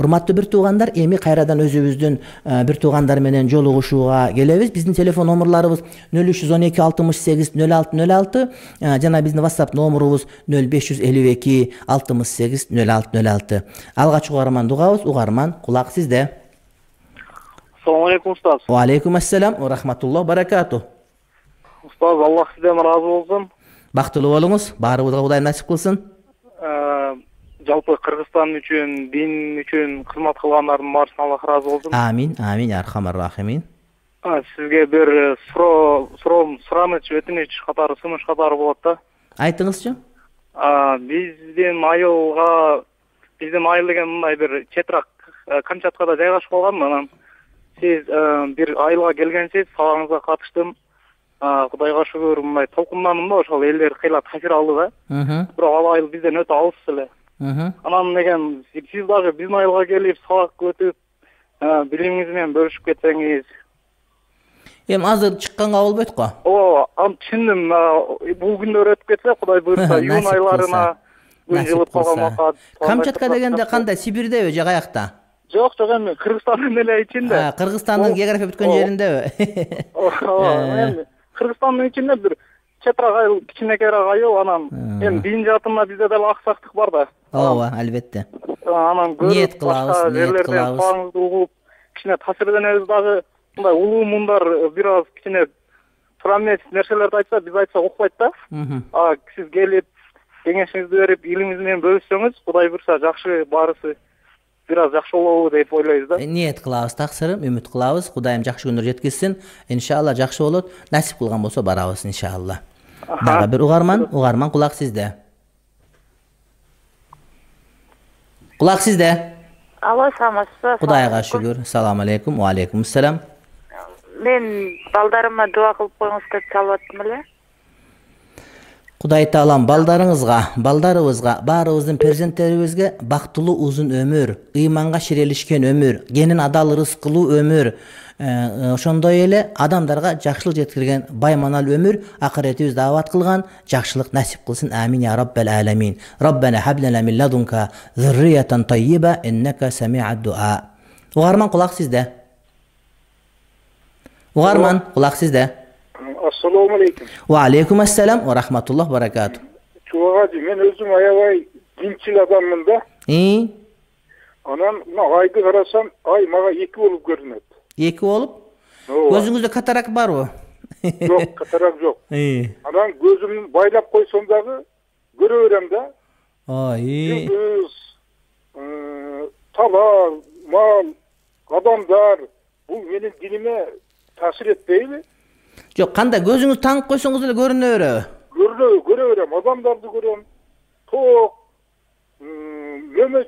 Урматтуу бир туугандар, эми кайрадан өзүбүздүн бир туугандар менен жолугушууга келебиз. Биздин телефон номерларыбыз 0312 68 0606 жана биздин WhatsApp номерубуз 0552 68 0606. Алгач угарман угабыз. Угарман, кулак сизде. Assalamu alaikum Ustaz. Wa alaikum assalam wa rahmatullah barakatuh. Ustaz, Allah sizden razı olsun. Бактылуу болуңуз. Баарыбызга Кудай насип кылсын. Жалпы Кыргызстан үчүн, дин үчүн кызмат кылгандардын баарысынан Аллах разы болсун. Амин, амин, я архамар рахимин. Сизге бир сураныч, өтүнүч катары, сунуш катары болот да. Айтыңызчы. Биздин айыл деген мындай бир четирак Камчаткада жайгашып калган. Анан сиз бир айылга келгенсиз, сабагыңызга катыштым. Кудайга шүгүр, мындай толкундандым да, ошол элдер кыйла таасир алды да. Бирок ал айыл бизден өтө алыс эле. Анан деген сиз дагы биздин айылга келип, сабак өтүп, билимиңиз менен бөлүшүп кетсеңиз. Эми азыр чыкканга болбойт го. Аны түшүндүм. Бул күндөр өтүп кетсе, Кудай буйрса, июнь айларына күн жылып калган убакыт. Камчатка дегенде кандай, Сибирдеби же каякта? Жок, эми Кыргызстандын эле ичинде. Кыргызстандын география бүткөн жериндеби? Эми Кыргызстандын ичинде бир четирак айыл, кичинекейраак айыл, анан эми дин жаатында бизде деле аксактык бар да. Ооба, албетте. Анан ниет кылабыз, ниет кылабыз. Сабагыңызды угуп, кичине таасирленебиз дагы. Мындай улуу мундар бир аз кичине туура эмес нерселерди айтса, биз айтсак укпайт да. Сиз келип, кеңешиңизди берип, илимиңиз менен бөлүшсөңүз, Кудай буйрса жакшы, баарысы бир аз жакшы болобу деп ойлойбуз да. Ниет кылабыз, таксырым, үмүт кылабыз. Кудайым жакшы күндөр жеткизсин. Иншалла жакшы болот. Насип кылган болсо барабыз иншалла. Дагы бир угарман кулак сизде. Кулак сизде. Алло, саламатсызбы? Кудайга шүгүр. Салам алейкум. Ва алейкум ассалам. Мен балдарыма дуа кылып коюңуз деп чалып аттым эле. Кудай таалам балдарыңызга, балдарыбызга, баарыбыздын перзенттерибизге бактылуу узун өмүр, ыйманга ширелишкен өмүр, кенин адал рызкылуу өмүр, ошондой эле адамдарга жакшылык жеткирген байманал өмүр, акыретибизди абад кылган жакшылык насип кылсын. Амин я раббал аламин. Раббана хаб лана мин ладунка зурриятан тайyiba иннака сами'ад дуа. Угарман, кулак сизде. Угарман, кулак сизде. Assalamu alaikum. Wa alaikum assalam wa rahmatullah barakatuh. Чугажы, мен өзүм аябай динчил адаммын да. Анан айды карасам, ай мага 2 болуп көрүнөт. 2 болуп? Көзүңүздө катарак барбы? Жок, катарак жок. Анан көзүмдү байлап койсом дагы көрө берем да. Жүз, талаа, мал, адамдар, бул менин диниме таасир этпейби? Жок, кандай көзүңүз таңып койсоңуз эле көрүнө береби? Көрө берем, адамдарды көрөм. Тоок,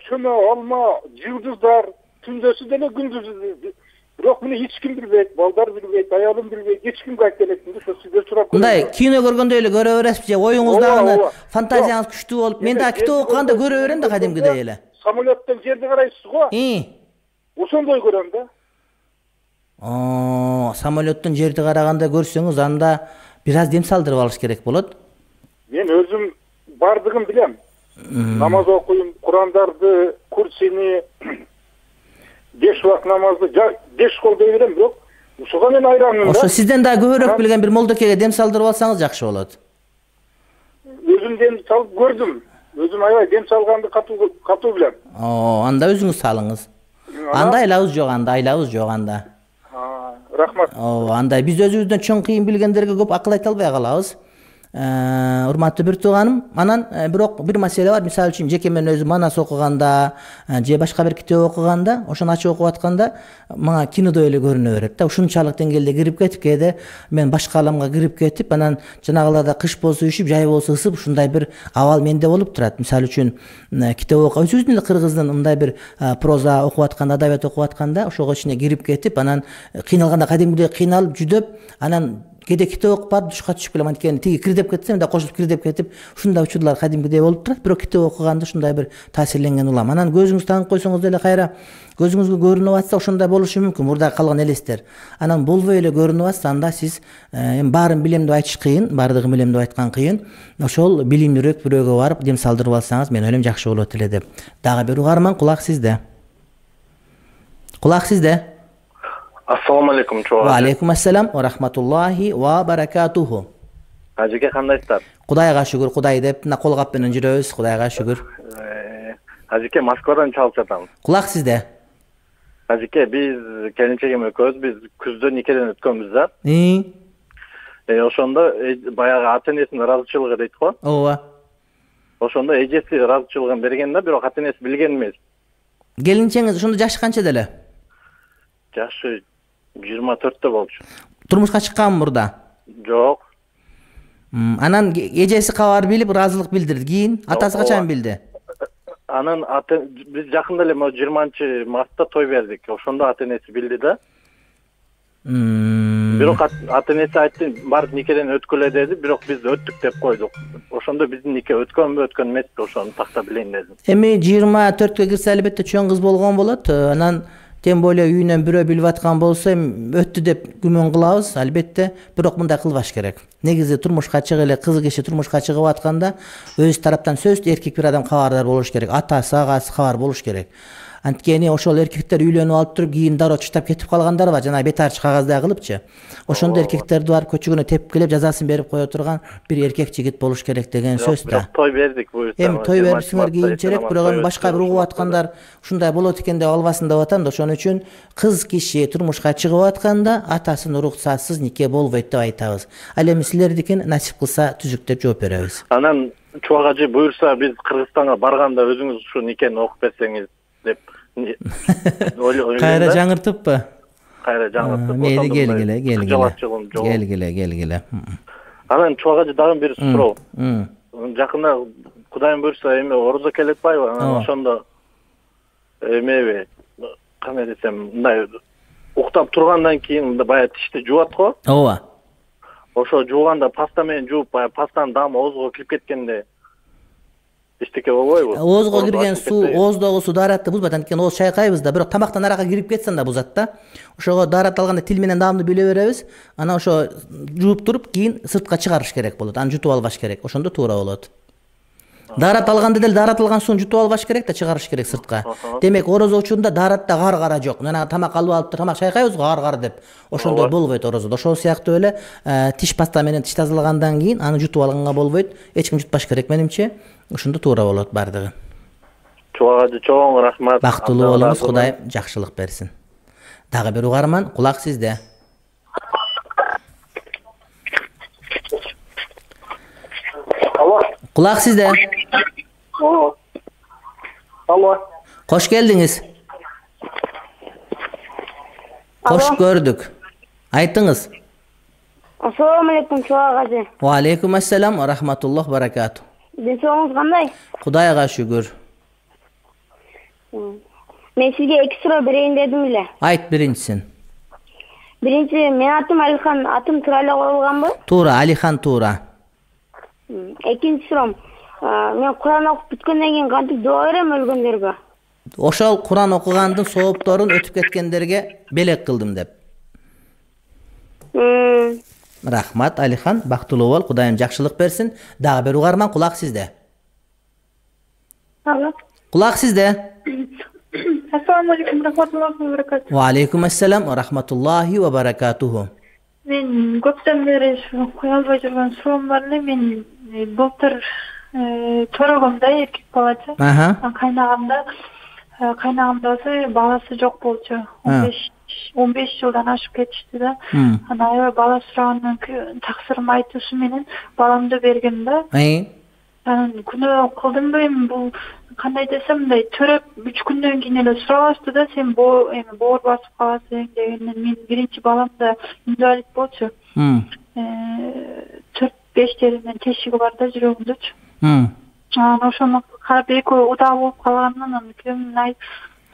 чөмө, алма, жылдыздар, түндөсү деле күндүзү. Бирок муну эч ким билбейт, балдар билбейт, аялым билбейт, эч кимге айтып элекмин, ошо сиздер сурап көрөм. Мындай кино көргөндөй эле көрө бересизби же? Оюңуздагы фантазияңыз күчтүү болуп, мен да китеп окуганда көрө берем да кадимгидей эле. Самолеттен жерди карайсыз го? Ошондой көрөм да. Самолеттен жерди караганда көрсөңүз, анда бир аз дем салдырып алыш керек болот. Мен өзүм бардыгын билем. Намаз окуйм, Курандарды, курсини, 5 убак намазды 5 кол дей берем, бирок ушуга мен айранмын да. Ошо сизден да көбүрөөк билген бир молдокеге дем салдырып алсаңыз жакшы болот. Өзүм дем салып көрдүм. Өзүм аябай дем салганды катуу билем. Анда өзүңүз салыңыз. Анда айлабыз жок анда. Рахмат. Андай биз өзүбүздөн чоң кыйын билгендерге көп акыл айта албай калабыз. Урматтуу бир тууганым, анан бирок бир маселе бар. Мисалы үчүн жеке мен өзүм манас окуганда, же башка бир китеп окуганда, ошону ачып окуп атканда мага кинодой эле көрүнө берет да. Ушунчалык деңгээлде кирип кетип, кээде мен башка аламга кирип кетип, анан жанагыларда кыш болсо үшүп, жай болсо ысып, ушундай бир абал менде болуп турат. Мисалы үчүн китеп окуп, өзүбүздүн эле кыргыздын мындай бир проза окуп атканда, адабият окуп атканда, ошого ичине кирип кетип, анан кыйналганда кадимгидей кыйналып, жүдөп, анан кээде китеп окуп барып душка түшүп келем, анткени тиги кирдеп кетсем да кошулуп кирдеп кетип, ушундай учурлар кадимгидей болуп турат. Бирок китеп окуганда ушундай бир таасирленген улам. Анан көзүңүз таңып койсоңуз деле кайра көзүңүзгө көрүнүп атса, ошондой болушу мүмкүн, мурда калган элестер. Анан болбой эле көрүнүп атса, анда сиз эми баарын билем деп айтыш кыйын, баардыгын билем деп айткан кыйын. Ошол билимдүүрөөк бирөөгө барып дем салдырып алсаңыз, мен ойлойм жакшы болот эле деп. Дагы бир угарман, кулак сизде. Kulak sizde. Assalamu alaikum çoğu. Ve aleyküm assalam ve rahmatullahi ve berekatuhu. Hacıke kandaysızlar? Kudayga şükür, Kuday dep na kol kapenen жүрөбүz, Kudayga şükür. Hacıke Moskvadan çalıp жатамыз. Kulak sizde. Hacıke biz kelinçegim ökөz, biz күздө никеден өткөнбүz да. Ошондо баягы ата энесинин ыраазычылыгы дейт го. Ооба. Ошондо эжеси ыраазычылыгын берген да, бирок ата энеси билген эмес. Келинчеңиz ошондо жашы канча деле? Жашы 24'te болчу. Турмушка чыкканбы мурда? Жок. Анан эжеси кабар билип, ыраазылык билдирди. Кийин атасы качан билди? Анан биз жакында эле 20-мартта той бердик. Ошондо ата энеси билди да. Бирок ата энеси айтты, барып никеден өткүлө деди, бирок биз өттүк деп койдук. Ошондо биздин нике өткөнбү, өткөн эмеспи, ошону такта билейин дедим. Эми 24-кө кирсе албетте чоң кыз болгон болот. Анан тем более үйүнөн бирөө билип аткан болсо өттү деп күмөн кылабыз, албетте, бирок мындай кылбаш керек. Негизи турмушка чыгып эле кыз киши турмушка чыгып атканда өз тараптан сөзсүз эркек бир адам кабардар болуш керек. Атасы, агасы кабар болуш керек. Анткени ошол эркектер үйлөнүп алып туруп кийин дароо чыштап кетип калгандар бар, жана бетарчы кагаздай кылыпчы. Ошондой эркектерди бар көчөгүнө тепип келип жазасын берип кое турган бир эркек жигит болуш керек деген сөз да. Той бердик буюрса. Эми той берсиңер кийинчерээк, бирок эми башка бир угуп аткандар ушундай болот экен деп албасын деп атам да. Ошон үчүн кыз киши турмушка чыгып атканда атасынын уруксатсыз нике болбойт деп айтабыз. Ал эми силердикин насип кылса түзүк деп жооп беребиз. Анан Чубак ажы буюрса биз Кыргызстанга барганда өзүңүз ушу никени окуп берсеңиз деп Кайра жаңыртыппы? Кайра жаңыртып. Мейли келгиле. Анан Чубак ажы дагы бир суроо. Жакында Кудайым буюрса эми орозо келип атпайбы? Анан ошондо эмеби, кандай десем, мындай уктап тургандан кийин баягы тишти жуат го. Ооба. Ошо жууганда паста менен жууп, баягы пастанын даамы оозго кирип кеткенде эчтеке болбойбу? Оозго кирген суу, ооздогу суу дааратты бузбайт, анткени ооз чайкайбыз да, бирок тамактан арака кирип кетсе да бузат да. Ошого даарат алганда тил менен даамды биле беребиз. Анан ошо жууп туруп кийин сыртка чыгарыш керек болот. Аны жутуп албаш керек. Ошондо туура болот. Даарат алганда деле даарат алган сууну жутуп албаш керек да, чыгарыш керек сыртка. Демек, орозо учурунда daarатта гар-гара жок. Мына тамак алып тамак чайкайбыз гар-гар деп. Ошондой болбойт орозодо. Ошол сыяктуу эле тиш паста менен тиш тазалагандан кийин аны жутуп алганга болбойт. Эч ким жутпаш керек менимче. Ошондо туура болот бардыгы. Чубак ажы чоң рахмат. Бактылуу болуңуз, Кудай жакшылык берсин. Дагы бир угарман, кулак сизде. Алло. Кулак сизде. Алло. Кош келдиңиз. Кош көрдүк. Айтыңыз. Ассаламу алейкум, Чубак ажы. Ва алейкум ассалам ва рахматуллах баракату. Денсаулыгыңыз кандай? Кудайга шүгүр. Мен сизге эки суроо берейин дедим эле. Айт биринчисин. Биринчи, менин атым Алихан, атым туура эле коюлганбы? Туура, Алихан туура. Экинчи суроом, мен Куран окуп бүткөндөн кийин кантип дуа берем өлгөндөргө? Ошол Куран окугандын соопторун өтүп кеткендерге белек кылдым деп. Рахмат, Алихан, бактылуу бол, Кудайым жакшылык берсин. Дагы бир угарман, кулак сизде. Алло. Кулак сизде. Ассаламу алейкум, рахматуллахи ва баракатуху. Ва алейкум ассалам ва рахматуллахи ва баракатуху. Мен көптөн бери кое албай жүргөн суроом бар эле. Мен былтыр төрөгөмдө эркек балачы. Кайнагамда болсо баласы жок болчу. 15 жылдан ашып кетишти да. Анан аябай бала сурагандан таксырым айтуусу менен баламды бергем да. Анан күнөө кылдымбы эми бул кандай десем мындай төрөп 3 күндөн кийин эле сурабашты да, сен эми боор басып каласың дегенден мен биринчи баламда инвалид болчу. 4-5 жеринен тешиги бар да жүрөгүндөчү. Анан ошону карап экөө удаа болуп калганынан анан күйөөмдүн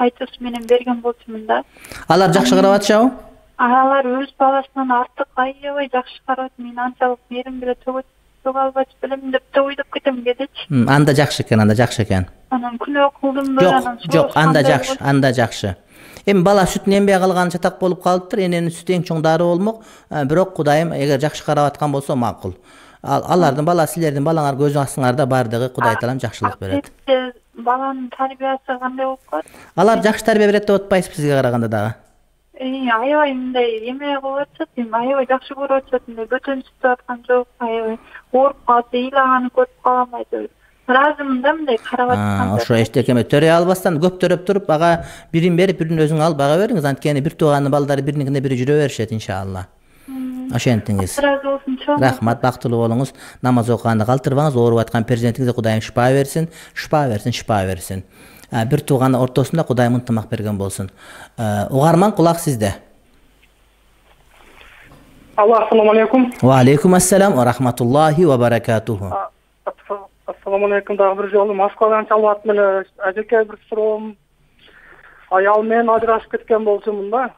айтуусу менен берген болчумун да. Алар жакшы карап атышабы? Алар өз баласынан артык аябай жакшы карап, мен анчалык мээрим беле төгө албай билем деп да ойдоп кетем кедечи. Анда жакшы экен. Анан күнөө кылдымбы, анан жок, анда жакшы. Эми бала сүтүн эмбей калган чатак болуп калыптыр. Эненин сүтү эң чоң дары болмок. Бирок Кудайым эгер жакшы карап аткан болсо макул. Алардын баласы силердин балаңар көз астыңарда бардыгы Кудай таалам жакшылык берет. баланын тарбиясы кандай болуп калат? Алар жакшы тарбия берет деп атпайсызбы сизге караганда дагы? Аябай мындай эме кылып атышат, аябай жакшы көрүп атышат, мындай бөтөн чыгып аткан жок, аябай ооруп калат, ыйлаганын көрүп калам айтып. Ыраазымын да мындай карап атканда. Ошо эчтекеме төрөй албастан көп төрөп туруп, ага бирин берип, бирин өзүң алып бага бериңиз. Анткени бир тууганын балдары бириникине бири жүрө беришет иншалла. Ошентиңиз. Ыраазы болсун. Рахмат, бактылуу болуңуз. Намаз окуганды калтырбаңыз. Ооруп аткан перзентиңизге Кудайым шифа берсин, шифа берсин, шифа берсин. Бир тууганын ортосунда Кудайым ынтымак берген болсун. Угарман, кулак сизде. Алло, ассаламу алейкум. Ва алейкум ассалам ва рахматуллахи ва баракатуху. Ассаламу алейкум, дагы бир жолу Москвадан чалып аттым эле. Ажеке бир суроом. Аялым менен ажырашып кеткен болчумун да.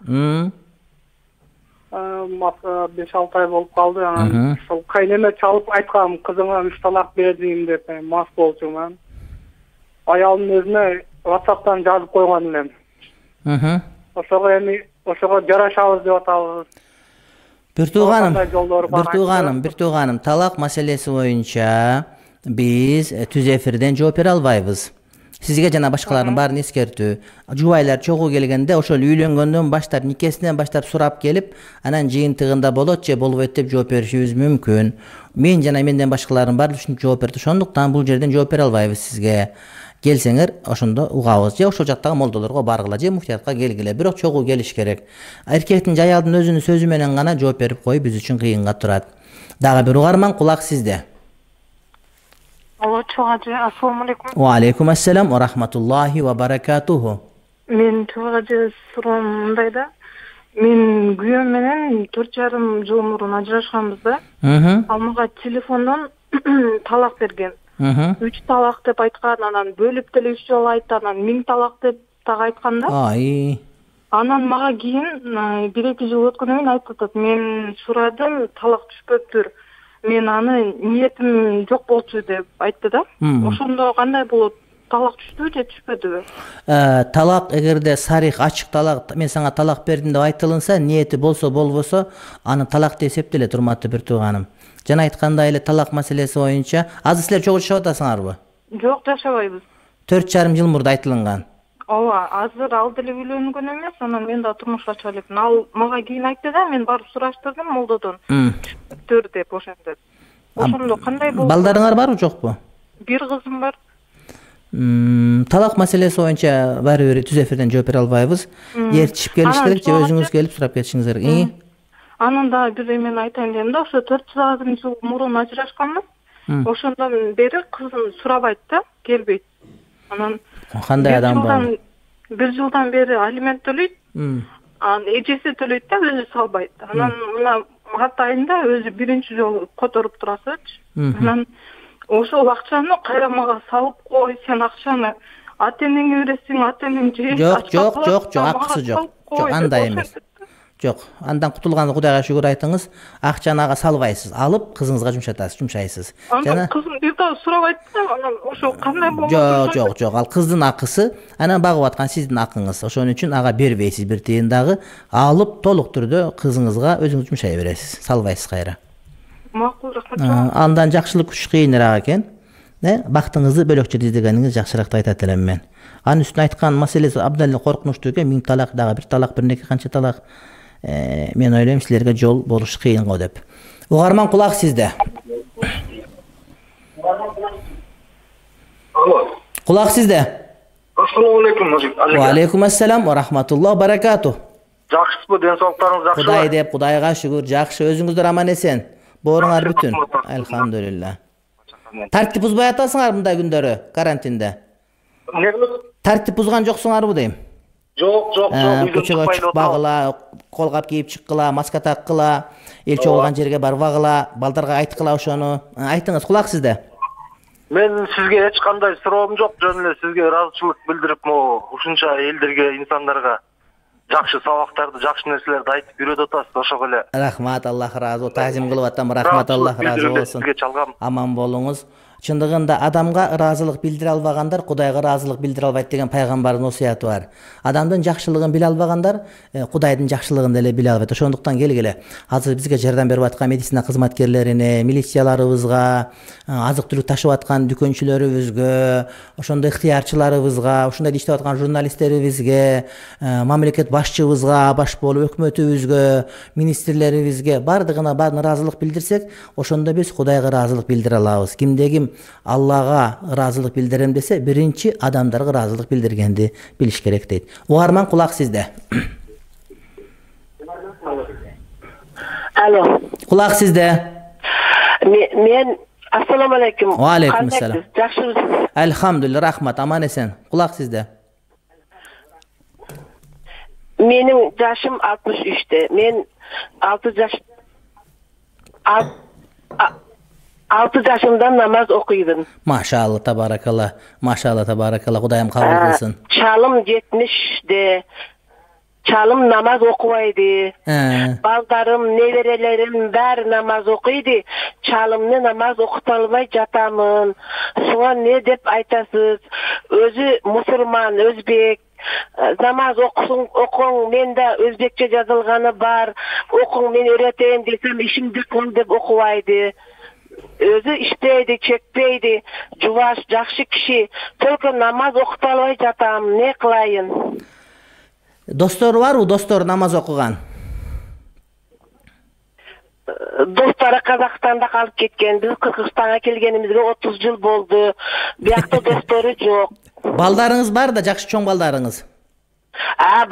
5-6 ай болуп калды. Анан ошол кайнеме чалып айткам, кызыңа 3 талак бердим деп мас болчумун. Аялымдын өзүнө WhatsApp'тан жазып койгон элем. Ошого жарашабыз деп атабыз. Бир тууганым, талак маселеси боюнча биз түз эфирден жооп бере албайбыз. Сизге жана башкалардын баарын эскертүү. Жубайлар чогуу келгенде ошол үйлөнгөндөн баштап, никесинен баштап сурап келип, анан жыйынтыгында болот же болбойт деп жооп беришибиз мүмкүн. Мен жана менден башкалардын баары ушинтип жооп берди. Ошондуктан бул жерден жооп бере албайбыз сизге. Келсеңер ошондо угабыз. Же ошол жактагы молдолорго баргыла, же муфтиятка келгиле. Бирок чогуу келиш керек. Эркектин же аялдын өзүнүн сөзү менен гана жооп берип коюп биз үчүн кыйынга турат. Дагы бир угарман, кулак сизде. Алло, чогажы, ассаламу алейкум. Ва алейкум ассалам ва рахматуллахи ва баракатуху. Мен чогажы суроом мындай да. Мен күйөөм менен 4,5 жыл мурун ажырашканбыз да. Ал мага телефондон талак берген. 3 талак деп айткан, анан бөлүп деле 3 жолу айтты, анан 1000 талак деп дагы айткан да. Анан мага кийин 1-2 жыл өткөндөн кийин айтып атат, мен сурадым, талак түшпөптүр. Мен аны ниетим жок болчу деп айтты да. Ошондо кандай болот? Талак түштүбү же түшпөдүбү? Талак эгерде сарих ачык талак, мен сага талак бердим деп айтылынса, ниети болсо болбосо, аны талак деп эсептелет, урматтуу бир тууганым. Жана айткандай эле талак маселеси боюнча, азыр силер чогуу жашап атасыңарбы? Жок, жашабайбыз. 4,5 жыл мурда айтылынган. Ооба, азыр ал деле үйлөнгөн эмес, анан мен да турмушка чыга элекмин. Ал мага кийин айтты да, мен барып сураштырдым молдодон. Түштүр деп ошентет. Ошондо кандай болот? Балдарыңар барбы, жокпу? Бир кызым бар. Талак маселеси боюнча баары бир түз эфирден жооп бере албайбыз. Ээрчишип келиш керек же өзүңүз келип сурап кетишиңиз керек. Анан да бир эмени айтайын дедим да, ошо 4 жыл мурун ажырашканбыз. Ошондон бери кызым сурабайт да, келбейт. Анан кандай адам бар? 1 жылдан бери алимент төлөйт. Анан эжеси төлөйт да, өзү салбайт. Анан мына март айында өзү биринчи жолу которуп турасычы. Анан ошол акчаны кайра мага салып кой, сен акчаны ата-энеңе бересиң, ата-энең же. Жок, акысы жок. Жок, андай эмес. Жок, андан кутулганды Кудайга шүгүр айтыңыз. Акчаны ага салбайсыз, алып кызыңызга жумшайсыз. Жана кызым бир да сурабайт да, анан ошо кандай болот? Жок, ал кыздын акысы, анан багып аткан сиздин акыңыз. Ошон үчүн ага бербейсиз бир тыйын дагы, алып толук түрдө кызыңызга өзүңүз жумшай бересиз, салбайсыз кайра. Макул, рахмат. Андан жакшылык күч кыйыныраак экен. Бактыңызды бөлөкчө издегениңиз жакшыраак деп айтат элем мен. Анын үстүнө айткан маселеси абдан эле коркунучтуу экен. 1000 талак дагы бир талак, бир неке канча талак. Мен ойлойм силерге жол болуш кыйын го деп. Угарман, кулак сизде. Алло. Кулак сизде. Ассаламу алейкум, Ажик. Ва алейкум ассалам ва рахматуллах баракату. Жакшысызбы, ден соолуктарыңыз жакшыбы? Кудай деп, Кудайга шүгүр, жакшы. Өзүңүздөр аман эсен. Бооруңар бүтүн. Алхамдулилла. Тартип бузбай атасыңар мындай күндөрү карантинде? Тартип бузган жоксуңарбы дейм? Жок. Көчөгө чыкпагыла, колгап кийип чыккыла, маска таккыла, эл чогулган жерге барбагыла, балдарга айткыла ошону. Айтыңыз, кулак сизде. Мен сизге эч кандай суроом жок, жөн эле сизге ыраазычылык билдирип, ушунча элдерге, инсандарга жакшы сабактарды, жакшы нерселерди айтып үйрөтүп атасыз, ошого эле. Рахмат, Аллах ыраазы болсун. Тазим кылып атам, рахмат, Аллах ыраазы болсун. Аман болуңуз. Чындыгында адамга ыраазылык билдире албагандар Кудайга ыраазылык билдире албайт деген пайгамбардын осуяты бар. Адамдын жакшылыгын биле албагандар Кудайдын жакшылыгын деле биле албайт. Ошондуктан келгиле азыр бизге жардам берип аткан медицина кызматкерлерине, милицияларыбызга, азык-түлүк ташып аткан дүкөнчүлөрүбүзгө, ошондой ыктыярчыларыбызга, ошондой иштеп аткан журналисттерибизге, мамлекет башчыбызга, баш болуп өкмөтүбүзгө, министрлерибизге бардыгына ыраазылык билдирсек, ошондо биз Кудайга ыраазылык билдире алабыз. Кимде ким Аллага ыраазылык билдирем десе, биринчи адамдарга ыраазылык билдиргенди билиш керек дейт. Угарман, кулак сизде. Алло. Кулак сизде. Мен ассаламу алейкум. Ва алейкум ассалам. Жакшымысыз? Алхамдулилlah, рахмат, аман эсен. Кулак сизде. Менин жашым 63-те. Мен 6 жашымдан намаз окуйдум. Машалла, табаракалла. Машалла, табаракалла. Кудайым кабыл кылсын. Чалым 70-те. Чалым намаз окубайды. Балдарым, неберелерим баары намаз окуйду. Чалымны намаз окута албай жатамын. Суга не деп айтасыз? Өзү мусулман, өзбек. Намаз окуң, менде өзбекче жазылганы бар. Окуң, мен öğreteyim десем, ишимди кыл деп окубайды. Өзү иштейди, чекпейди. Жубаш, жакшы киши. Только намаз окута албай жатам. Не кылайын? Достор барбы? Достор намаз окуган? Достары Казакстанда калып кеткен. Биз Кыргызстанга келгенимизге 30 жыл болду. Биякта достору жок. Балдарыңыз бар да, жакшы чоң балдарыңыз?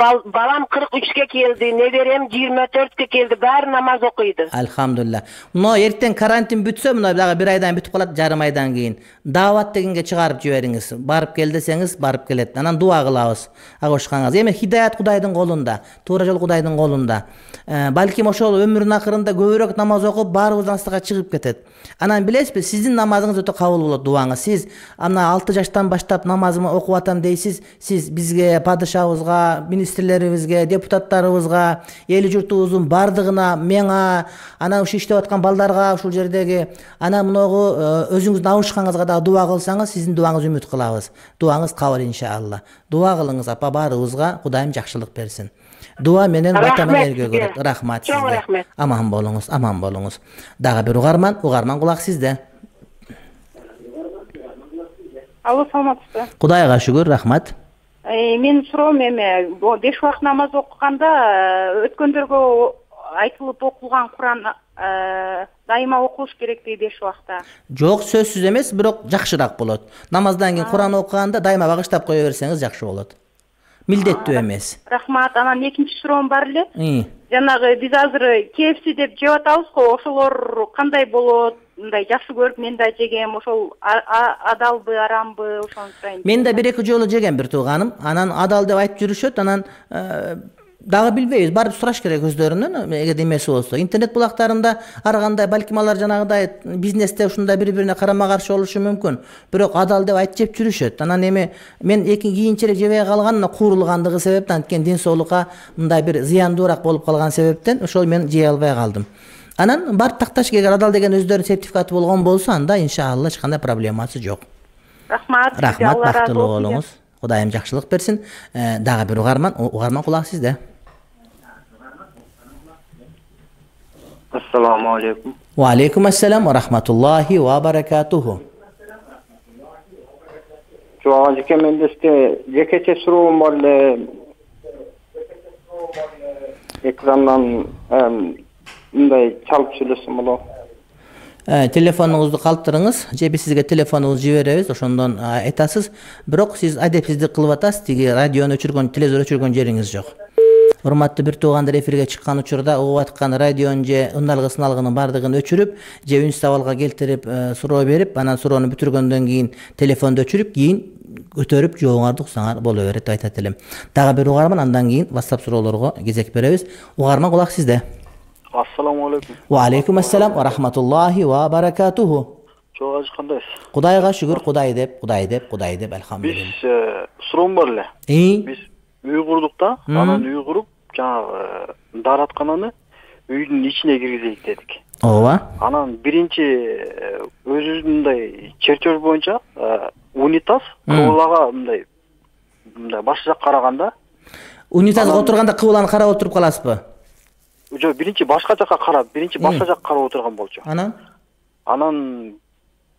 Балам 43-ке келди, неберем 24-ке келди, баары намаз окуйду. Алхамдулилlah. Мына эртең карантин бүтсө, мына дагы 1 айдан бүтүп калат, жарым айдан кийин. Даават дегенге чыгарып жибериңиз. Барып кел десеңиз, барып келет. Анан дуа кылабыз. Агошкаңыз. Эми хидаят Кудайдын колунда, туура жол Кудайдын колунда. Балким ошол өмүрүнүн акырында көбүрөөк намаз окуп, баарыбыздан астыга чыгып кетет. Анан билесизби, сиздин намазыңыз өтө кабыл болот, дуаңыз. Сиз ана 6 жаштан баштап намазымы окуп атам дейсиз. Сиз бизге, падышабызга, министрлерибизге, депутаттарыбызга, эли журтубуздун бардыгына, меңа, ана ушу иштеп аткан балдарга, ушул жердеги ана мыногу өзүңүздүн абышкаңызга да дуа кылсаңыз, сиздин дуаңыз үмүт кылабыз. Дуаңыз кабыл иншалла. Дуа кылыңыз апа, баарыбызга Кудайым жакшылык берсин. Дуа менен бата менен эргө көрөт. Рахмат сизге. Аман болуңуз, аман болуңуз. Дагы бир угарман, кулак сизде. Алло, саламатсызбы? Кудайга шүгүр, рахмат. Мен суроом эме, 5 убак намаз окуганда өткөндөргө айтылып окулган Куран дайыма окуш керек дейт 5 убакта. Жок, сөзсүз эмес, бирок жакшыраак болот. Намаздан кийин Куран окуганда дайыма багыштап кое берсеңиз жакшы болот. Милдеттүү эмес. Рахмат. Анан экинчи суроом бар эле. Жанагы биз азыр KFC деп жеп атабыз го, ошолор кандай болот? Мындай жакшы көрүп мен да жегем, ошол адалбы, арамбы, ошону сурайын. Мен да 1-2 жолу жегем бир тууганым. Анан адал деп айтып жүрүшөт, анан дагы билбейбиз, барып сураш керек өздөрүнөн, эгер эмеси болсо. Интернет булактарында ар кандай балким алар жанагыдай бизнесте ушундай бири-бирине карама каршы болушу мүмкүн. Бирок адал деп айтып жеп жүрүшөт. Анан эми мен кийинчерээк жебей калган, куурулгандыгы себептен, анткени ден соолукка мындай бир зыяндуураак болуп калган себептен ошол мен жей албай калдым. Анан барып такташ керек, адал деген өздөрүнүн сертификаты болгон болсо, анда иншалла эч кандай проблемасы жок. Рахмат. Рахмат, бактылуу болуңуз. Кудайым жакшылык берсин. Дагы бир угарман, кулак сизде. Ассаламу алейкум. Ва алейкум ассалам ва рахматуллахи ва баракатуху. Жок, жеке менде жекече суроом бар эле. Экрандан мындай чалып сүйлөсөм болобу? Телефонуңузду калтырыңыз, же биз сизге телефонуңузду жиберебиз, ошондон айтасыз. Бирок сиз адепсиздик кылып атасыз, тиги радиону өчүргөн, телевизор өчүргөн жериңиз жок. Урматтуу бир туугандар, эфирге чыккан учурда угуп аткан радионун же ынналгысын алгынын бардыгын өчүрүп, же үн сабалга келтирип, суроо берип, анан суроону бүтүргөндөн кийин телефонду өчүрүп, кийин көтөрүп жообуңарды уксаңар боло берет деп айтат элем. Дагы бир угарман, андан кийин WhatsApp суроолорго кезек беребиз. Угарман, кулак сизде. Ассаламу алейкум. Ва алейкум ассалам ва рахматуллахи ва баракатуху. Чоғаш кандайсыз? Кудайга шүгүр, Кудай деп, алхамдулилlah. Биз суроом бар эле. Биз үй курдук да, анан үй куруп, жанагы даараткананы үйдүн ичине киргизейик дедик. Ооба. Анан биринчи өзүбүз биз мындай чертеж боюнча унитаз кыблага мындай башка жакка караганда. Унитазга отурганда кыбланы карап отуруп каласызбы? Жок, биринчи башка жакка карап, биринчи башка жакка карап отурган болчу. Анан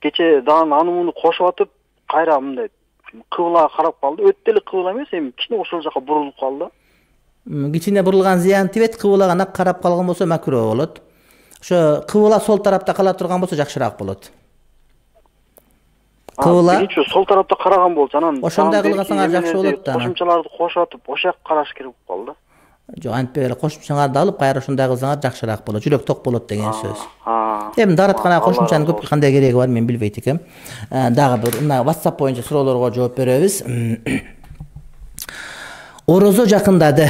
кече дагы аны муну кошуп атып, кайра мындай кыблага карап калды. Өтө эле кыбла эмес, эми кичине ошол жака бурулуп калды. Кичине бурулган зыян тибет, кыблага нак карап калган болсо макруh болот. Ошо кыбла сол тарапта кала турган болсо жакшыраак болот. Кыбла биринчи сол тарапта караган болчу, анан ошондой кылгансаңар жакшы болот да. Кошумчаларды кошуп атып, ошол жака караш керек болуп калды. Жок, антпей эле кошумчаңарды алып, кайра ошондой кылсаңар жакшыраак болот. Жүрөк ток болот деген сөз. Эми даратканага кошумчанын көп кандай кереги бар, мен билбейт экем. Дагы бир мына WhatsApp боюнча суроолорго жооп беребиз. Орозо жакындады.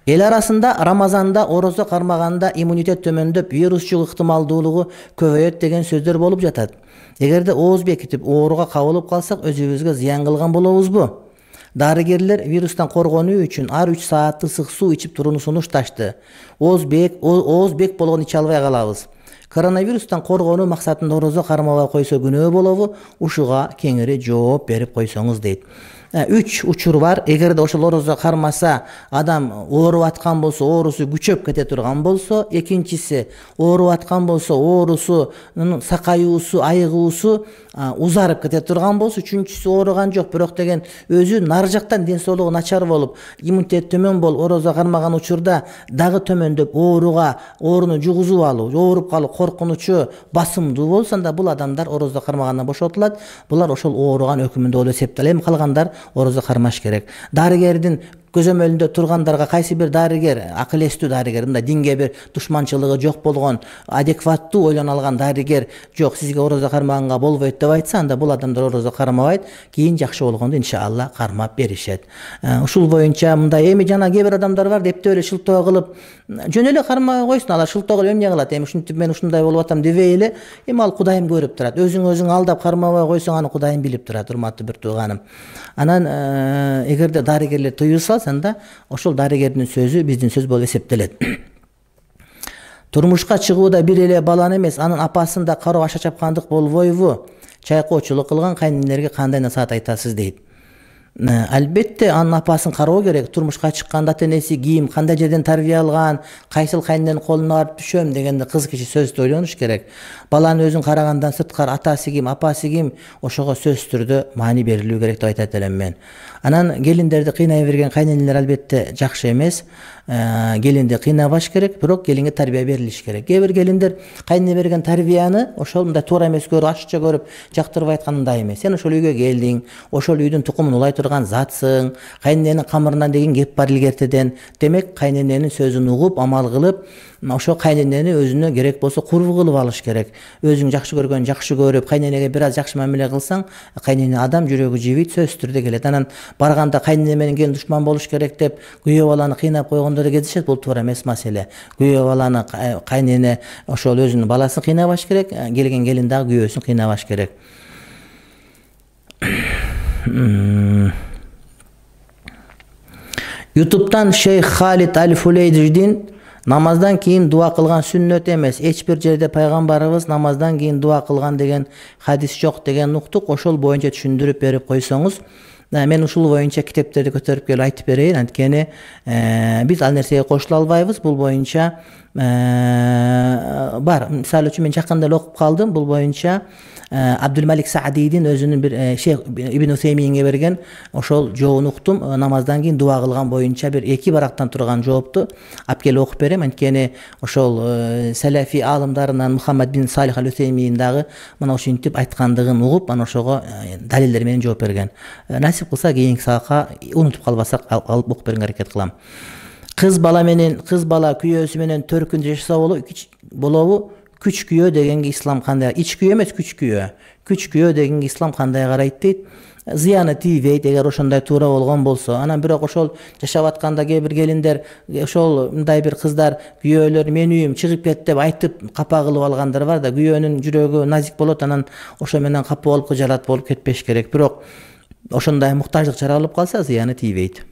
Эл арасында Рамазанда орозо кармаганда иммунитет төмөндөп, вирус чыгуу ыктымалдуулугу көбөйөт деген сөздөр болуп жатат. Эгерде ооз бекитип, ооруга кабылып калсак, өзүбүзгө зыян кылган болобузбу? Дарыгерлер вирустан коргонуу үчүн ар 3 саат ысык суу ичип турууну сунушташты. Ооз бек болгон иче албай калабыз. Коронавирустан коргонуу максатында орозо кармабай койсо күнөө болобу? Ушуга кеңири жооп берип койсоңуз дейт. 3 учур бар. Эгерде ошол орозо кармаса, адам ооруп аткан болсо, оорусу күчөп кете турган болсо, экинчиси ооруп аткан болсо, оорусунун сакаюусу, айыгуусу узарып кете турган болсо, үчүнчүсү ооруган жок, бирок деген өзү нары жактан ден соолугу начар болуп, иммунитет төмөн болуп, орозо кармаган учурда дагы төмөндөп, ооруну жугузуп алуу, ооруп калуу коркунучу басымдуу болсо, анда бул адамдар орозо кармагандан бошотулат. Булар ошол ооруган өкүмүндө болуп эсептелет. Эми калгандар орозо кармаш керек. Дарыгердин көзөмөлүндө тургандарга кайсы бир дарыгер, акыл эстүү дарыгер, мындай динге бир душманчылыгы жок болгон, адекваттуу ойлоно алган дарыгер жок, сизге орозо кармаганга болбойт деп айтса, анда бул адамдар орозо кармабайт, кийин жакшы болгондо иншалла кармап беришет. Ушул боюнча мындай эми жана кээ бир адамдар бар, эптеп эле шылтоо кылып, жөн эле кармабай койсун, алар шылтоо кылып эмне кылат? Эми ушинтип мен ушундай болуп атам дебей эле, эми ал Кудайым көрүп турат. Өзүң алдап кармабай койсоң, аны Кудайым билип турат, урматтуу бир тууганым. Анан эгерде дарыгерлер тыюу анда ошол дарыгердин сөзү биздин сөз болуп эсептелет. Турмушка чыгууда бир эле баланы эмес, анын апасын да кароо аша чапкандык болбойбу? Чайкоочулук кылган кайненелерге кандай насаат айтасыз дейт. Албетте анын апасын кароо керек. Турмушка чыкканда ата-энеси ким, кандай жерден тарбия алган, кайсыл кайнененин колуна барып түшөм дегенде кыз киши сөзсүз ойлонуш керек. Баланы өзүн карагандан сырткары атасы ким, апасы ким, ошого сөзсүз түрдө маани берилүү керек деп айтат элем мен. Анан келиндерди кыйнай берген кайненелер албетте жакшы эмес. Келинди кыйнабаш керек, бирок келинге тарбия берилиш керек. Кээ бир келиндер кайнене берген тарбияны ошол мындай туура эмес көрүп, ачыкча көрүп, жактырбай айткандай эмес. Сен ошол үйгө келдиң, ошол үйдүн тукумун улай турган затсың, кайнененин камырынан деген кеп бар илгертеден. Демек кайнененин сөзүн угуп, амал кылып, ошо кайненени өзүнө керек болсо курбу кылып алыш керек. Өзүң жакшы көргөн жакшы көрүп, кайненеге бир аз жакшы мамиле кылсаң, кайнене адам жүрөгү жибейт, сөзсүз түрдө келет. Анан барганда кайнене менен келин душман болуш керек деп, күйөө баланы кыйнап койгондор кездешет, бул туура эмес маселе. Күйөө баланы кайнене ошол өзүнүн баласын кыйнабаш керек, келген келин дагы күйөөсүн кыйнабаш керек. YouTube'dan Şeyh Halid Al-Fuleydi'nin namazdan keyin dua kılgan sünnet emez. Hiçbir жерде пайгамбарыбыз namazdan keyin dua kılgan деген hadis жок деген уктук. Ошол боюнча түшүндүрүп берип койсоңуз, мен ушул боюнча китептерди көтөрүп келип айтып берейин. Анткени биз ал нерсеге кошула албайбыз. Бул боюнча бар. Мисалы үчүн мен жакында эле окуп калдым. Бул боюнча Абдулмалик Саадидин өзүнүн бир Шейх Ибн Усейминге берген ошол жообун уктум. Намаздан кийин дуа кылган боюнча бир 2 барактан турган жоопту алып келип окуп берем. Анткени ошол салафи аалымдарынан Мухаммад бин Салих Ал-Усеймин дагы мына ошентип айткандыгын угуп, ана ошого далилдер менен жооп берген. Насип кылса кийинки сабакка унутуп калбасак алып окуп берүүгө аракет кылам. Кыз бала күйөөсү менен төркүн жашаса болобу? Күч күйөө дегенге ислам кандай? Ич күйөө эмес, күч күйөө. Күч күйөө дегенге ислам кандай карайт дейт? Зыяны тийбейт эгер ошондой туура болгон болсо. Анан бирок ошол жашап атканда кээ бир келиндер ошол мындай бир кыздар күйөөлөр мен үйүм чыгып кет деп айтып капа кылып алгандар бар да, күйөөнүн жүрөгү назик болот, анан ошо менен капа болуп кыжалат болуп кетпеш керек. Бирок ошондой муктаждык жаралып калса зыяны тийбейт.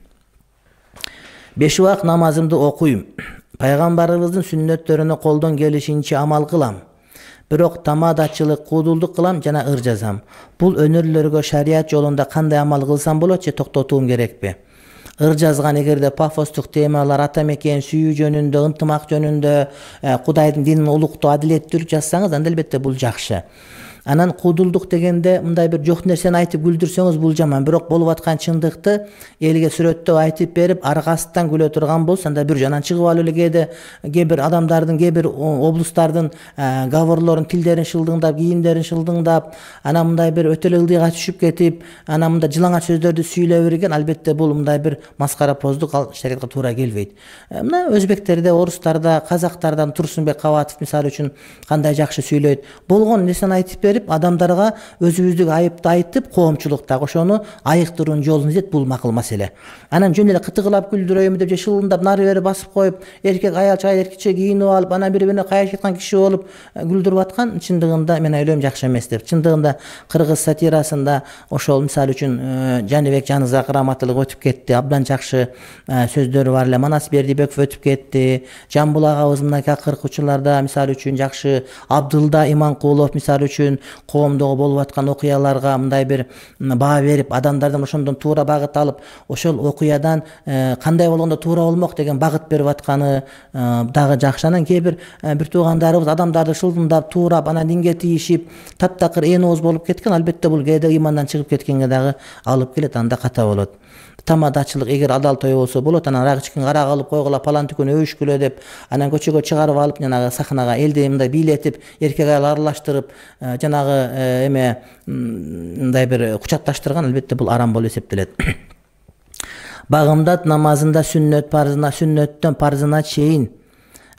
5 убак намазымды окуйм. Пайгамбарыбыздын сүннөттөрүнө колдон келишинче амал кылам. Бирок тамадачылык, куудулдук кылам жана ыр жазам. Бул өнөрлөргө шарият жолунда кандай амал кылсам болот же токтотуум керекпи? Ыр жазган эгерде пафостук темалар, ата мекен сүйүү жөнүндө, ынтымак жөнүндө, Кудайдын динин улуктуу, адилеттүү жазсаңыз, анда албетте бул жакшы. Анан куудулдук дегенде мындай бир жок нерсени айтып күлдүрсөңүз бул жаман, бирок болуп аткан чындыкты элге сүрөттөп айтып берип, аркасынан күлө турган болсо анда бир жанан чыгып алып эле кээ бир адамдардын, кээ бир облустардын говорлорун, тилдерин шылдыңдап, кийимдерин шылдыңдап, анан мындай бир өтө эле ылдыйга түшүп кетип, анан мындай жылаңач сөздөрдү сүйлөй берген, албетте бул мындай бир маскарапоздук, ал шариатка туура келбейт. Мына өзбектерде, орустарда, казактардан Турсунбек Кабатов мисалы үчүн кандай жакшы сүйлөйт. Болгон нерсени айтып адамдарга өзүбүздүк айыпты айтып, коомчулуктагы ошону айыктыруунун жолун издеп, бул макул маселе. Анан жөн эле кытыгылап күлдүрөйүм деп же шылындап нары бери басып коюп, эркек аялча эркекче кийинип алып, анан бири-бирине кайышып аткан киши болуп күлдүрүп аткан, чындыгында мен ойлойм жакшы эмес деп. Чындыгында кыргыз сатирасында ошол мисалы үчүн Жаныбек Жанызак раматылык өтүп кетти, абдан жакшы сөздөрү бар эле. Манас Бердибеков өтүп кетти. Жамбул агабыз мынакей акыркы учурларда мисалы үчүн жакшы, Абдылда Иманкулов мисалы үчүн коомдогу болуп аткан окуяларга мындай бир баа берип, адамдардан ошондон туура багыт алып, ошол окуядан кандай болгондо туура болмок деген багыт берип атканы дагы жакшы. Анан кээ бир туугандарыбыз адамдарды шылдыңдап, туурап, анан динге тийишип, таптакыр ооз болуп кеткен, албетте бул кээде имандан чыгып кеткенге дагы алып келет, анда ката болот. Тамадачылык эгер адал той болсо болот, анан арак ичкен карак алып койгула, паланты күнү өбүшкүлө деп, анан көчөгө чыгарып алып, жанагы сахнага элди мындай бийлетип, эркек аял аралаштырып, жанагы мындай бир кучатташтырган, албетте бул арам болуп эсептелет. Багымдат намазында сүннөт парзына, сүннөттөн парзына чейин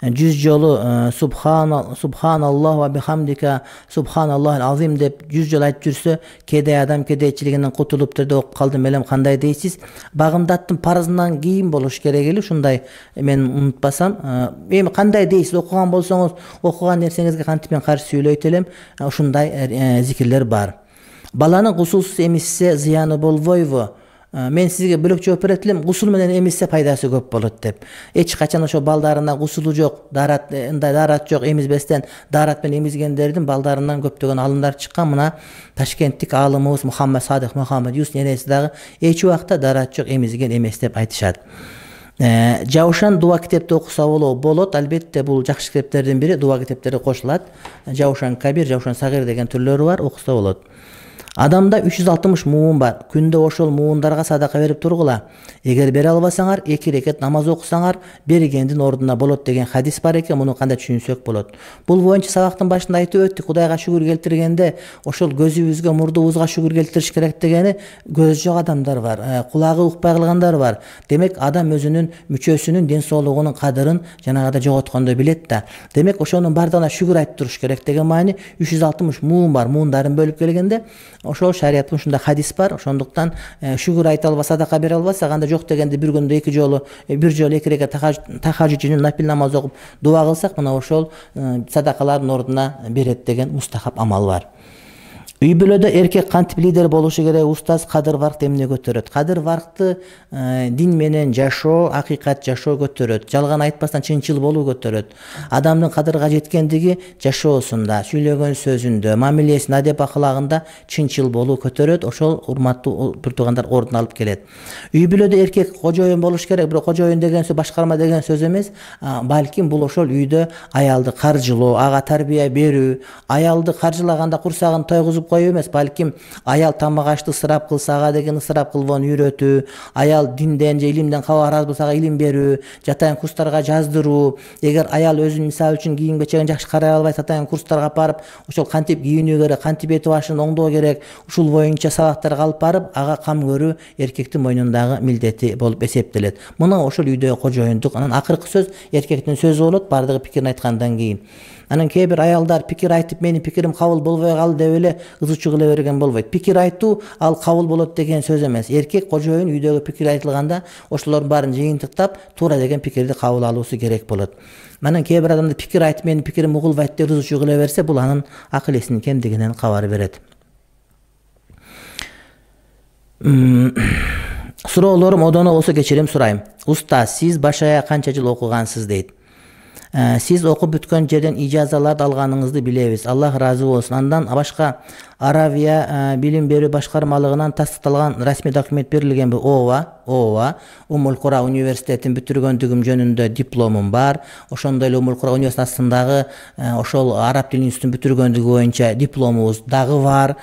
100 жолу субханаллах ва бихамдика субханаллахил азим деп 100 жолу айтып жүрсө, кедей адам кедейчилигинен кутулуптур деп окуп калдым элем, кандай дейсиз? Багымдаттын парзынан кийин болуш керек эле, ушундай мен унутпасам. Эми кандай дейсиз? Окуган болсоңуз, окуган нерсеңизге кантип мен каршы сүйлөйт элем, ушундай зикирлер бар. Баланы гусулсуз эмиссе зыяны болбойбу? Мен сизге бөлөк жооп берет элем, гусул менен эмизсе пайдасы көп болот деп. Эч качан ошо балдарына гусулу жок, дарат жок, эмизбестен дарат менен эмизгендердин балдарынан көптөгөн алымдар чыккан. Мына Ташкенттик аалымыбыз Мухаммад Садык Мухаммад Юсуп энеси дагы эч убакта дарат жок, эмизген эмес деп айтышат. Жаушан дуа китепти окуса болот. Албетте бул жакшы китептердин бири, дуа китептери кошулат. Жаушан Кабир, Жаушан Сагир деген түрлөрү бар, окуса болот. Адамда 360 муун бар. Күндө ошол муундарга садака берип тургула. Эгер бере албасаңар, 2 рекет намаз окусаңар, бергендин ордуна болот деген хадис бар экен. Муну кандай түшүнсөк болот? Бул боюнча сабактын башында айтып өттүк. Кудайга шүгүр келтиргенде ошол көзүбүзгө, мурдубузга шүгүр келтириш керек дегени, көз жок адамдар бар, кулагы укпай калгандар бар. Демек адам өзүнүн мүчөсүнүн ден соолугунун кадырын жанагыда жоготкондо билет да. Демек ошонун бардыгына шүгүр айтып туруш керек деген маани. 360 муун бар. Муундарын бөлүп келгенде ошол шариаттын ушундай хадис бар. Ошондуктан шүгүр айта албаса, садака бере албаса, анда жок дегенде бир күндө 2 жолу, бир жолу 2 рекет тахажжуд жөнүн нафил намаз окуп дуа кылсак, мына ошол садакалардын ордуна берет деген мустахап амал бар. Үй бүлөдө эркек кантип лидер болушу керек? Устаз Кадыр Варк эмне көтөрөт? Кадыр Варкты дин менен жашоо, акыйкат жашоо көтөрөт. Жалган айтпастан чынчыл болуу көтөрөт. Адамдын кадырга жеткендиги жашоосунда, сүйлөгөн сөзүндө, мамилесинде, адеп акылагында чынчыл болуу көтөрөт. Ошол урматтуу бир туугандар ордун алып келет. Үй бүлөдө эркек кожоюн болуш керек. Бирок кожоюн деген сөз башкарма деген сөз эмес. Балким бул ошол үйдө аялды каржылоо, ага тарбия берүү, аялды каржылаганда курсагын тойгузуп коюу эмес, балким аял тамак ашты ысырап кылса, ага деген ысырап кылбоону үйрөтүү, аял динден же илимден кабар аз болсо илим берүү, жатайын курстарга жаздыруу. Эгер аял өзүн мисалы үчүн кийим кечегин жакшы карай албай, жатайын курстарга барып, ошол кантип кийинүү керек, кантип эти башын оңдоо керек, ушул боюнча сабактарга алып барып, ага кам көрүү эркектин мойнундагы милдети болуп эсептелет. Мына ошол үйдөгү кожоюндук. Анан акыркы сөз эркектин сөзү болот, бардыгы пикирин айткандан кийин. Анан кээ бир аялдар пикир айтып, менин пикирим кабыл болбой калды деп эле ызычуу кыла берген болбойт. Пикир айтуу ал кабыл болот деген сөз эмес. Эркек кожоюн үйдөгү пикир айтылганда ошолордун баарын жыйынтыктап, туура деген пикирди кабыл алуусу керек болот. Анан кээ бир адамдар пикир айтып, менин пикирим угулбайт деп ызычуу кыла берсе, бул анын акыл эсинин кемдигинен кабар берет. Суроолорум одоно болсо кечирим сурайм. Устаз, сиз баш аяк канча жыл окугансыз дейт. Siz окуп бүткөн жерден ижазаларды алганыңызды билебиз. Аллах разы болсун. Андан башка Аравия билим берүү башкармалыгынан тастыкталган расмий документ берилгенби? Ооба. Умул Кура университетин бүтүргөндүгүм жөнүндө дипломум бар. Ошондой эле Умул Кура университетиндагы ошол араб тил институтун бүтүргөндүгү боюнча дипломубуз дагы бар.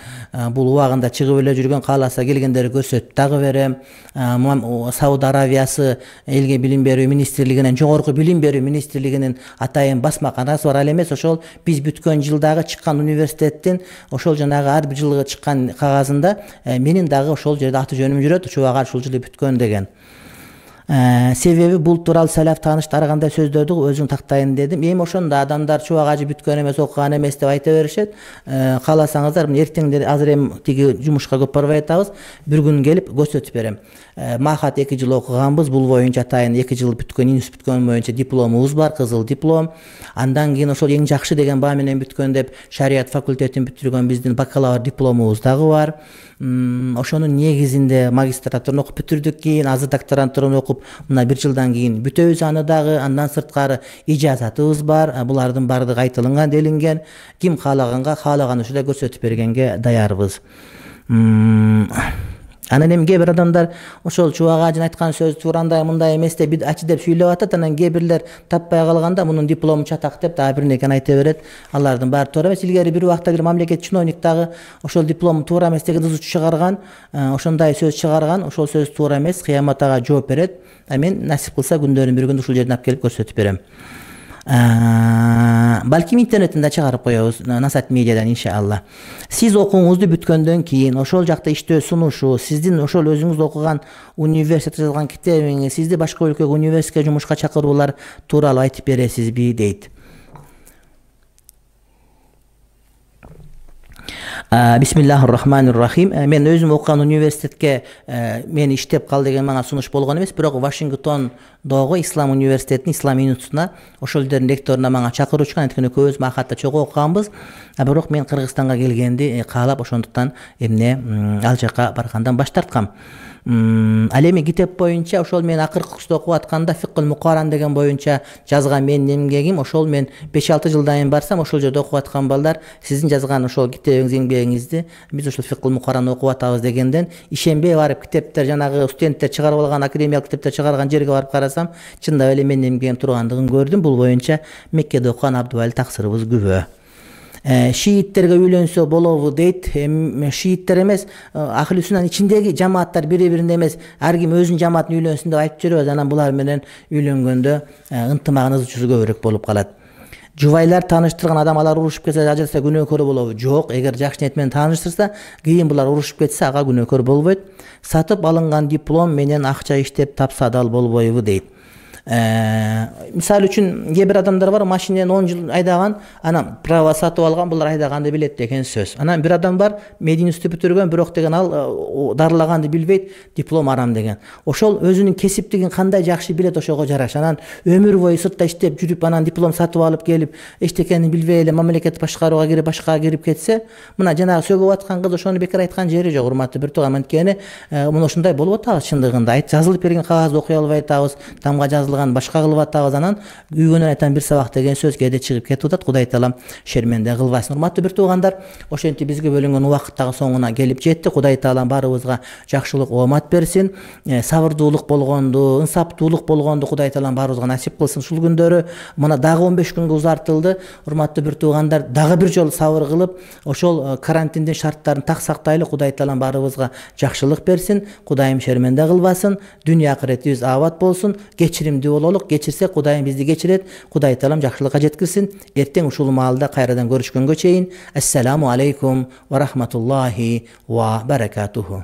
Бул убагында чыгып эле жүргөн, кааласа келгендер көрсөтүп дагы берем. Сауд Аравиясы элге билим берүү министрлигинен, жогорку билим берүү министрлигинин атайын басма канасы бар. Ал эмес, ошол биз бүткөн жылдагы чыккан университеттин ошол жанагы ар бир жылгы чыккан кагазында менин дагы ошол жерде аты жөнүм жүрөт, чубак ушул жылы бүткөн деген. Себеби бул тууралуу салаф тааныштар кандай сөздөрдү өзүң тактайын дедим. Эми ошондо адамдар чубак ажы бүткөн эмес, окуган эмес деп айта беришет. Кааласаңыздар эртеңдер азыр эми тиги жумушка көп барбай атабыз. Бир күн келип көрсөтүп берем. Махат 2 жыл окуганбыз. Бул боюнча атайын 2 жыл бүткөн, институт бүткөн боюнча дипломубуз бар, кызыл диплом. Андан кийин ошол эң жакшы деген баа менен бүткөн деп шарият факультетин бүтүргөн биздин бакалавр дипломубуз дагы бар. Ошонун негизинде магистратураны окуп бүтүрдүк, кийин азыр докторантураны окуп мына 1 жылдан кийин бүтөбүз аны дагы. Андан сырткары ижазатыбыз бар. Булардын баардыгы айтылган, делинген. Ким каалаганга каалаган ушунда көрсөтүп бергенге даярбыз. Анан эми кээ бир адамдар ошол чубак ажын айткан сөз туурандай мындай эмес деп ачы деп сүйлөп атат. Анан кээ бирлер таппай калганда мунун диплому чатак деп дагы бир нерсени айта берет. Алардын баары туура эмес. Илгери бир убакта бир мамлекет чиновник дагы ошол диплому туура эмес деген ызы чыгарган, ошондой сөз чыгарган. Ошол сөз туура эмес, кыямат ага жооп берет. Мен насип кылса күндөрдүн бир күндө ушул жерден алып келип көрсөтүп берем. Балким интернетинде чыгарып коебуз, Насат медиадан иншалла. Сиз окууңузду бүткөндөн кийин ошол жакта иштөө сунушу, сиздин ошол өзүңүз окуган университетте жазган китебиңиз, сизди башка өлкөгө университетке жумушка чакыруулар тууралуу айтып бересизби дейт. Бисмиллахир-рахманир-рахим. Мен өзүм окуган университетке мен иштеп кал деген мага сунуш болгон эмес, бирок Вашингтондогу Ислам университетинин Ислам институтуна ошол жердин ректоруна мага чакырышкан. Анткени көбүбүз Махатта чогуу окуганбыз. Бирок мен Кыргызстанга келгенди каалап, ошондуктан ал жака баргандан баш тарткам. Ал эми китеп боюнча ошол мен акыркы курста окуп атканда Фиккул Мукаран деген боюнча жазган менин эмгегим. Ошол мен 5-6 жылдан барсам ошол жерде окуп аткан балдар сиздин жазган ошол китебиңиз, эмгегиңизди биз ошол Фиккул Мукаран окуп атабыз дегенден ишенбей барып китептер, жанагы студенттер чыгарып алган, академиялык китептер чыгарган жерге барып карасам, чындап эле менин эмгегим тургандыгын көрдүм. Бул боюнча Меккеде окуган Абдували таксырыбыз күбө. Шииттерге үйлөнсө болобу дейт. Шииттер эмес, Ахли Сүннанын ичиндеги жамааттар бири-бирине эмес, ар ким өзүнүн жамаатын үйлөнсүн деп айтып жүрөбүз. Анан булар менен үйлөнгөндө ынтымагын ызчусу көбүрөөк болуп калат. Жубайлар тааныштырган адам алар урушуп кетсе, ажыраса күнөөкөр болобу? Жок. Эгер жакшы ниет менен тааныштырса, кийин булар урушуп кетсе, ага күнөөкөр болбойт. Сатып алынган диплом менен акча иштеп тапса дал болбойбу дейт. Мисалы үчүн кээ бир адамдар бар, машинени 10 жыл айдаган, анан право сатып алган, булар айдаганды билет деген сөз. Анан бир адам бар, мединститут бүтүргөн, бирок деген ал дарылаганды билбейт, диплом арам деген. Ошол өзүнүн кесиптигин кандай жакшы билет, ошого жараша. Анан өмүр бою сыртта иштеп жүрүп, анан диплом сатып алып келип, эчтекени билбей эле мамлекет башкарууга кирип, башкага кирип кетсе, мына жанагы сөгүп аткан кыз ошону бекер айткан жери жок, урматтуу бир тууган. Анткени мына ушундай болуп атабыз чындыгында. Жазылып берген кагазды окуй албай атабыз, тамга башка кылып атабыз. Анан үйгөнөн айтам бир сабак деген сөз кээде чыгып кетип атат. Кудай таалам шерменде кылбасын. Урматтуу бир туугандар, ошентип бизге бөлүнгөн убакыт дагы соңуна келип жетти. Кудай таалам баарыбызга жакшылык, оомат берсин. Сабырдуулук болгонду, ынсаптуулук болгонду Кудай таалам баарыбызга насип кылсын. Ушул күндөрү мына дагы 15 күнгө узартылды. Урматтуу бир туугандар, дагы бир жолу сабыр кылып, ошол карантиндин шарттарын так сактайлы. Кудай таалам баарыбызга жакшылык берсин. Кудайым шерменде кылбасын. Дүйнө акыретибиз абат болсун. Кечиримдүү бололук. Кечирсе Кудайым бизди кечирет. Кудай таалам жакшылыкка жеткирсин. Эртең ушул маалда кайрадан көрүшкөнгө чейин. Ассаламу алейкум ва рахматуллахи ва баракатуху.